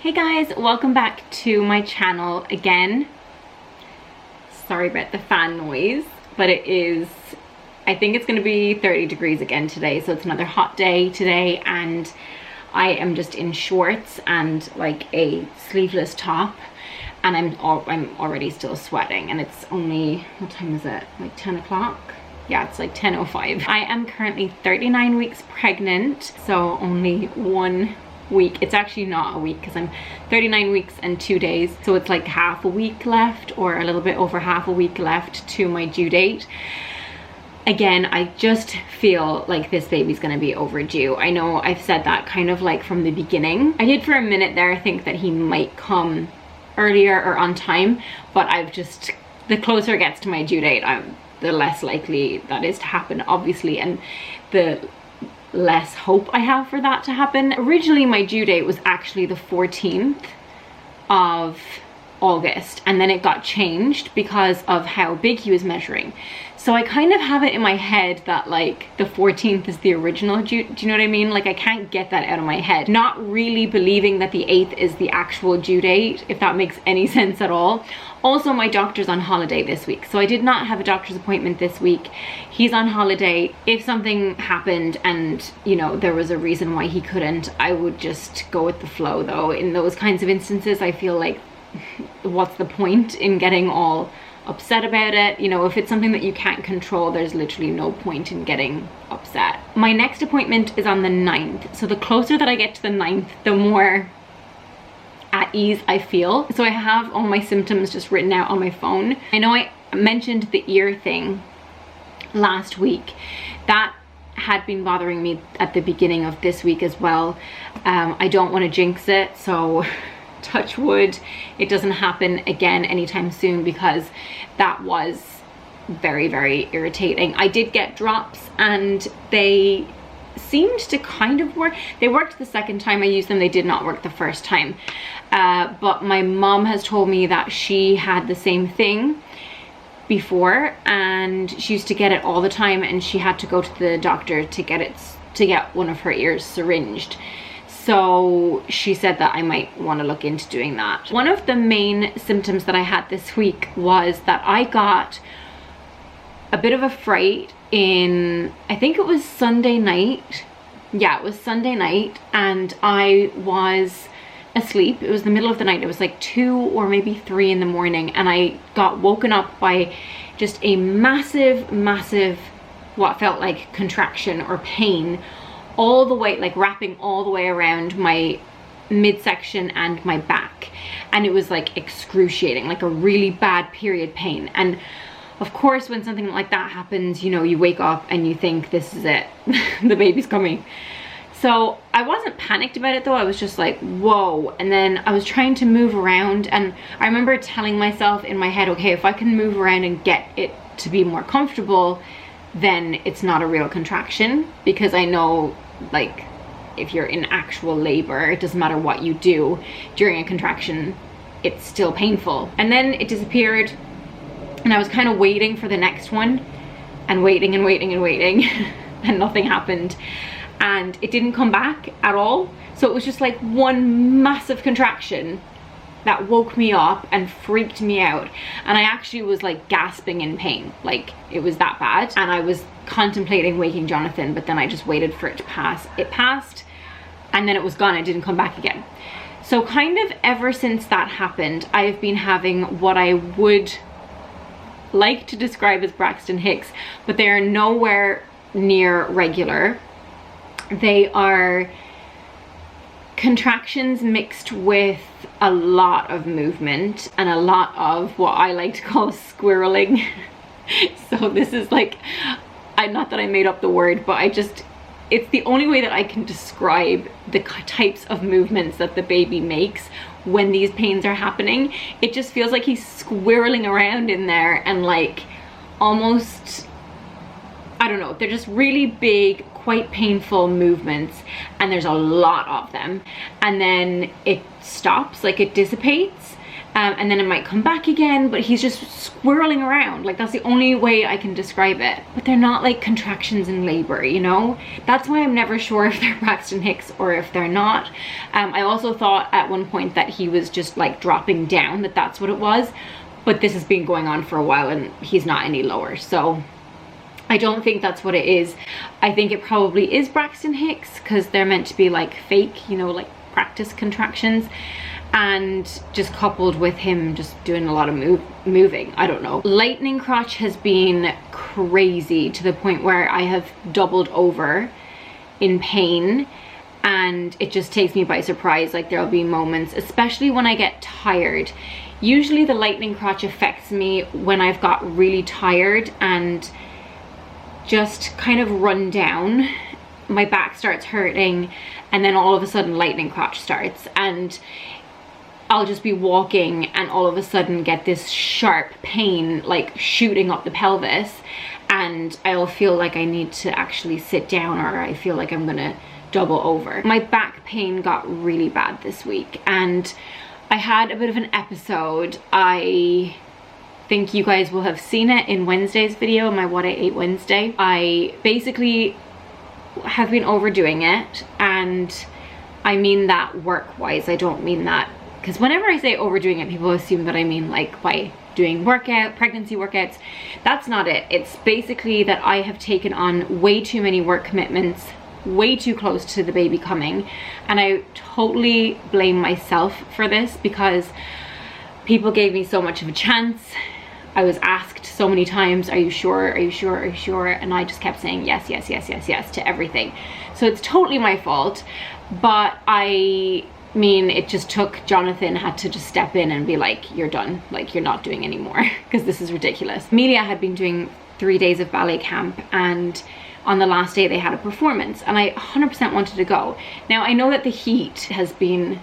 Hey guys, welcome back to my channel again. Sorry about the fan noise, but it is, I think it's going to be 30 degrees again today, so it's another hot day today, and I am just in shorts and like a sleeveless top, and I'm already still sweating, and it's only, what time is it, like 10 o'clock? Yeah, it's like 10:05. I am currently 39 weeks pregnant, so only 1 week. It's actually not a week because I'm 39 weeks and 2 days, so it's like half a week left, or a little bit over half a week left to my due date. Again, I just feel like this baby's gonna be overdue. I know I've said that kind of like from the beginning. I did for a minute there think that he might come earlier or on time, but I've just, the closer it gets to my due date, the less likely that is to happen, obviously, and the less hope I have for that to happen. Originally my due date was actually the 14th of August, and then it got changed because of how big he was measuring. So I kind of have it in my head that like the 14th is the original due, do you know what I mean? Like I can't get that out of my head. Not really believing that the 8th is the actual due date, if that makes any sense at all. Also, my doctor's on holiday this week, so I did not have a doctor's appointment this week. He's on holiday. If something happened and, you know, there was a reason why he couldn't, I would just go with the flow though. In those kinds of instances, I feel like, what's the point in getting all upset about it? You know, if it's something that you can't control, there's literally no point in getting upset. My next appointment is on the 9th, so the closer that I get to the 9th, the more at ease I feel. So I have all my symptoms just written out on my phone. I know I mentioned the ear thing last week. That had been bothering me at the beginning of this week as well. I don't want to jinx it, so touch wood, it doesn't happen again anytime soon, because that was very, very irritating. I did get drops and they seemed to kind of work. They worked the second time I used them. They did not work the first time. But my mom has told me that she had the same thing before, and she used to get it all the time, and she had to go to the doctor to get one of her ears syringed. So she said that I might want to look into doing that. One of the main symptoms that I had this week was that I got a bit of a fright in, I think it was Sunday night. Yeah, it was Sunday night, and I was asleep. It was the middle of the night. It was like 2 or maybe 3 in the morning, and I got woken up by just a massive, what felt like contraction or pain all the way, like wrapping all the way around my midsection and my back. And it was like excruciating, like a really bad period pain. And of course, when something like that happens, you know, you wake up and you think, this is it, the baby's coming. So I wasn't panicked about it though. I was just like, whoa. And then I was trying to move around, and I remember telling myself in my head, okay, if I can move around and get it to be more comfortable, then it's not a real contraction. Because I know, like, if you're in actual labor, it doesn't matter what you do during a contraction, it's still painful. And then it disappeared, and I was kind of waiting for the next one, and waiting and waiting and waiting, and nothing happened. And it didn't come back at all. So it was just like one massive contraction that woke me up and freaked me out. And I actually was like gasping in pain. Like, it was that bad. And I was contemplating waking Jonathan, but then I just waited for it to pass. It passed, and then it was gone. It didn't come back again. So kind of ever since that happened, I have been having what I would like to describe as Braxton Hicks, but they are nowhere near regular. They are contractions mixed with a lot of movement and a lot of what I like to call squirreling. So this is like, not that I made up the word, but it's the only way that I can describe the types of movements that the baby makes when these pains are happening. It just feels like he's squirreling around in there, and like almost, I don't know, they're just really big, quite painful movements, and there's a lot of them, and then it stops, like it dissipates, and then it might come back again, but he's just swirling around. Like, that's the only way I can describe it. But they're not like contractions in labor, you know? That's why I'm never sure if they're Braxton Hicks or if they're not. I also thought at one point that he was just like dropping down, that that's what it was, but this has been going on for a while and he's not any lower, so I don't think that's what it is. I think it probably is Braxton Hicks, because they're meant to be like fake, you know, like practice contractions, and just coupled with him just doing a lot of moving. I don't know. Lightning crotch has been crazy, to the point where I have doubled over in pain, and it just takes me by surprise. Like, there'll be moments, especially when I get tired. Usually the lightning crotch affects me when I've got really tired and just kind of run down. My back starts hurting, and then all of a sudden lightning crotch starts, and I'll just be walking and all of a sudden get this sharp pain like shooting up the pelvis, and I'll feel like I need to actually sit down, or I feel like I'm gonna double over. My back pain got really bad this week, and I had a bit of an episode. I think you guys will have seen it in Wednesday's video, my What I Ate Wednesday. I basically have been overdoing it, and I mean that work-wise. I don't mean that, because whenever I say overdoing it, people assume that I mean like by doing pregnancy workouts. That's not it. It's basically that I have taken on way too many work commitments, way too close to the baby coming, and I totally blame myself for this, because people gave me so much of a chance. I was asked so many times, are you sure, are you sure, are you sure? And I just kept saying yes, yes, yes, yes, yes to everything. So it's totally my fault, but I mean, it just took, Jonathan had to just step in and be like, you're done, like, you're not doing anymore, because this is ridiculous. Amelia had been doing 3 days of ballet camp, and on the last day they had a performance, and I 100% wanted to go. Now, I know that the heat has been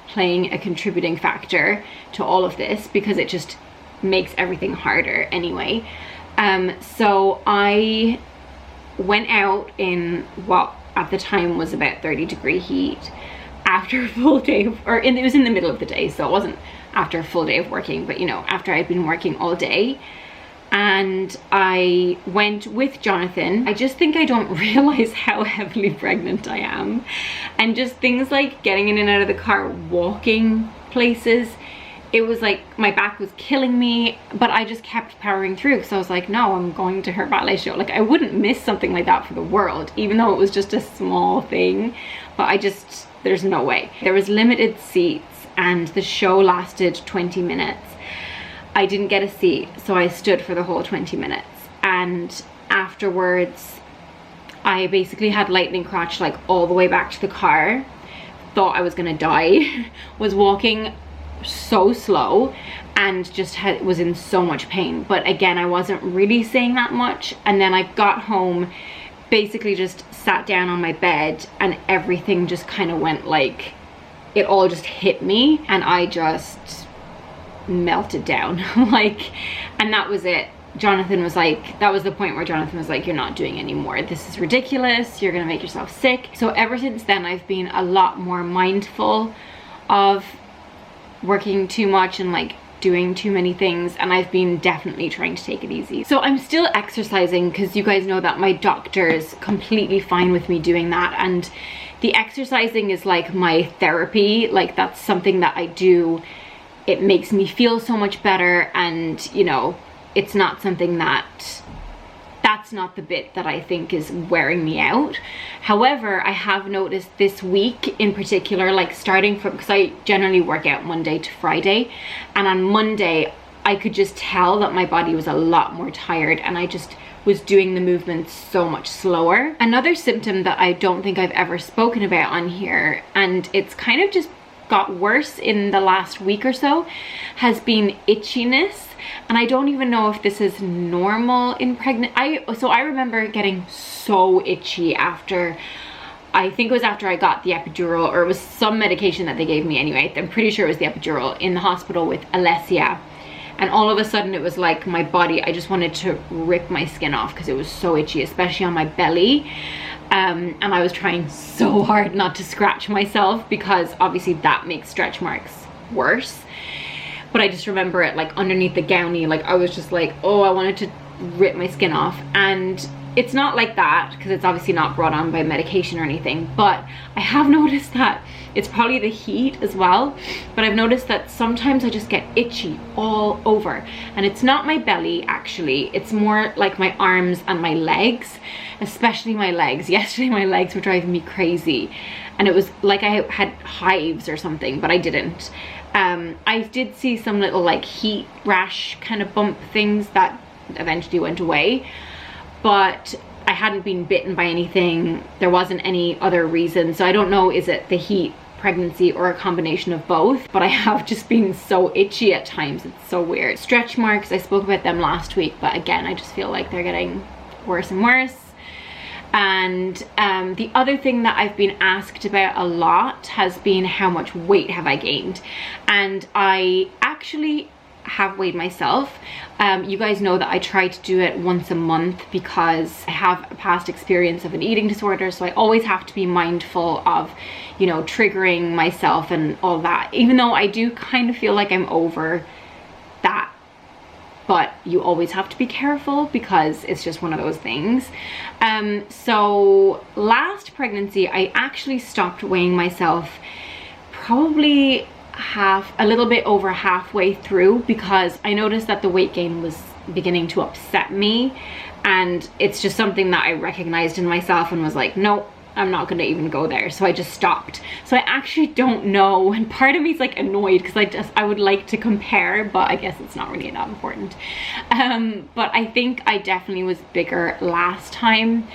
playing a contributing factor to all of this, because it just makes everything harder anyway. So I went out in what at the time was about 30-degree heat after a full day of, it was in the middle of the day, so it wasn't after a full day of working, but you know, after I'd been working all day. And I went with Jonathan. I just think I don't realize how heavily pregnant I am, and just things like getting in and out of the car, walking places, it was like my back was killing me, but I just kept powering through, because I was like, no, I'm going to her ballet show. Like, I wouldn't miss something like that for the world, even though it was just a small thing, but I just, there's no way. There was limited seats, and the show lasted 20 minutes. I didn't get a seat, so I stood for the whole 20 minutes. And afterwards, I basically had lightning crotch like all the way back to the car. Thought I was gonna die. Was walking so slow, and just was in so much pain. But again, I wasn't really saying that much. And then I got home, basically just sat down on my bed, and everything just kind of went like, it all just hit me, and I just melted down. Like, and that was it. Jonathan was like, that was the point where Jonathan was like, you're not doing anymore, this is ridiculous, you're gonna make yourself sick. So ever since then, I've been a lot more mindful of working too much and like doing too many things, and I've been definitely trying to take it easy. So I'm still exercising, because you guys know that my doctor is completely fine with me doing that, and the exercising is like my therapy. Like, that's something that I do. It makes me feel so much better, and you know, it's not something that's not the bit that I think is wearing me out. However, I have noticed this week in particular, like starting from, because I generally work out Monday to Friday, and on Monday I could just tell that my body was a lot more tired, and I just was doing the movements so much slower. Another symptom that I don't think I've ever spoken about on here, and it's kind of just got worse in the last week or so, has been itchiness. And I don't even know if this is normal in pregnant. So I remember getting so itchy after, I think it was after I got the epidural, or it was some medication that they gave me anyway. I'm pretty sure it was the epidural, in the hospital with Alessia. And all of a sudden it was like my body, I just wanted to rip my skin off because it was so itchy, especially on my belly. And I was trying so hard not to scratch myself, because obviously that makes stretch marks worse. But I just remember it like underneath the gownie, like I was just like, oh, I wanted to rip my skin off. And it's not like that because it's obviously not brought on by medication or anything, but I have noticed that it's probably the heat as well, but I've noticed that sometimes I just get itchy all over, and it's not my belly actually, it's more like my arms and my legs, especially my legs. Yesterday my legs were driving me crazy and it was like I had hives or something, but I didn't. I did see some little like heat rash kind of bump things that eventually went away, but I hadn't been bitten by anything. There wasn't any other reason, so I don't know, is it the heat, pregnancy, or a combination of both? But I have just been so itchy at times. It's so weird. Stretch marks, I spoke about them last week, but again, I just feel like they're getting worse and worse. And the other thing that I've been asked about a lot has been how much weight have I gained, and I actually have weighed myself. You guys know that I try to do it once a month because I have a past experience of an eating disorder, so I always have to be mindful of, you know, triggering myself and all that, even though I do kind of feel like I'm over that, but you always have to be careful because it's just one of those things. So last pregnancy I actually stopped weighing myself probably a little bit over halfway through, because I noticed that the weight gain was beginning to upset me, and it's just something that I recognized in myself and was like, nope, I'm not gonna even go there. So I just stopped. So I actually don't know, and part of me is like annoyed because I would like to compare, but I guess it's not really that important. But I think I definitely was bigger last time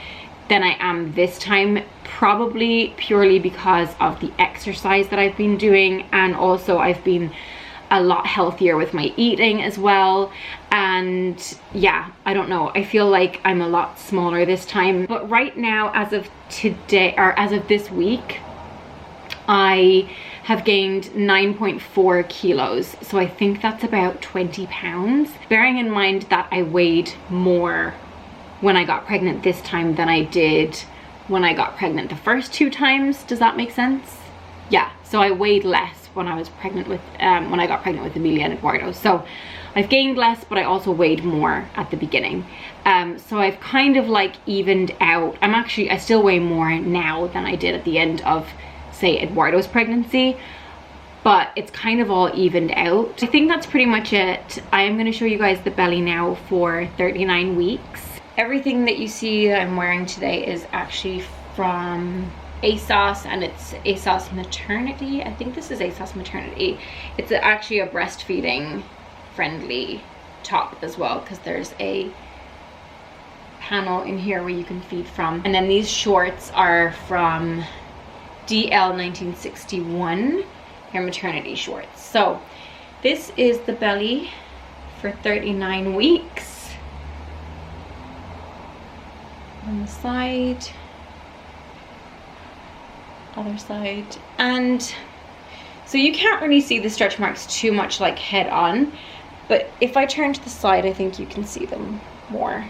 than I am this time, probably purely because of the exercise that I've been doing, and also I've been a lot healthier with my eating as well. And yeah, I don't know, I feel like I'm a lot smaller this time. But right now, as of today, or as of this week, I have gained 9.4 kilos. So I think that's about 20 pounds. Bearing in mind that I weighed more when I got pregnant this time than I did when I got pregnant the first 2 times. Does that make sense? Yeah, so I weighed less when I was pregnant with, when I got pregnant with Amelia and Eduardo. So I've gained less, but I also weighed more at the beginning. So I've kind of like evened out. I still weigh more now than I did at the end of, say, Eduardo's pregnancy, but it's kind of all evened out. I think that's pretty much it. I am gonna show you guys the belly now for 39 weeks. Everything that you see that I'm wearing today is actually from ASOS, and it's ASOS Maternity. I think this is ASOS Maternity. It's actually a breastfeeding friendly top as well, because there's a panel in here where you can feed from. And then these shorts are from DL 1961. They're maternity shorts. So this is the belly for 39 weeks. On the side, other side, and so you can't really see the stretch marks too much like head on, but if I turn to the side, I think you can see them more.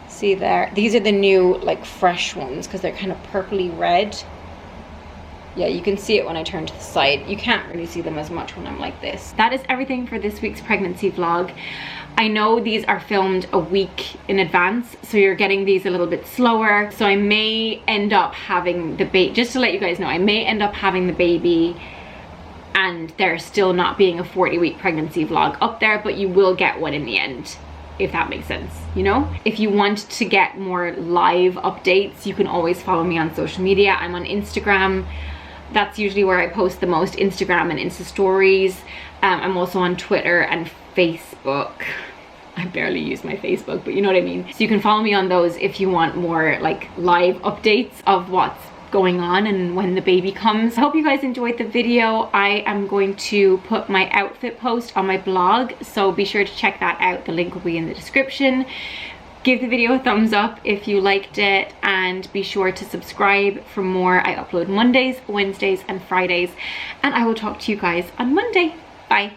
See there, these are the new like fresh ones because they're kind of purpley red. Yeah, you can see it when I turn to the side. You can't really see them as much when I'm like this. That is everything for this week's pregnancy vlog. I know these are filmed a week in advance, so you're getting these a little bit slower. So I may end up having the baby, just to let you guys know, I may end up having the baby and there still not being a 40-week pregnancy vlog up there, but you will get one in the end, if that makes sense, you know? If you want to get more live updates, you can always follow me on social media. I'm on Instagram. That's usually where I post the most, Instagram and Insta stories. I'm also on Twitter and Facebook. I barely use my Facebook, but you know what I mean. So you can follow me on those if you want more like live updates of what's going on and when the baby comes. I hope you guys enjoyed the video. I am going to put my outfit post on my blog, so be sure to check that out. The link will be in the description. Give the video a thumbs up if you liked it, and be sure to subscribe for more. I upload Mondays, Wednesdays, and Fridays, and I will talk to you guys on Monday. Bye.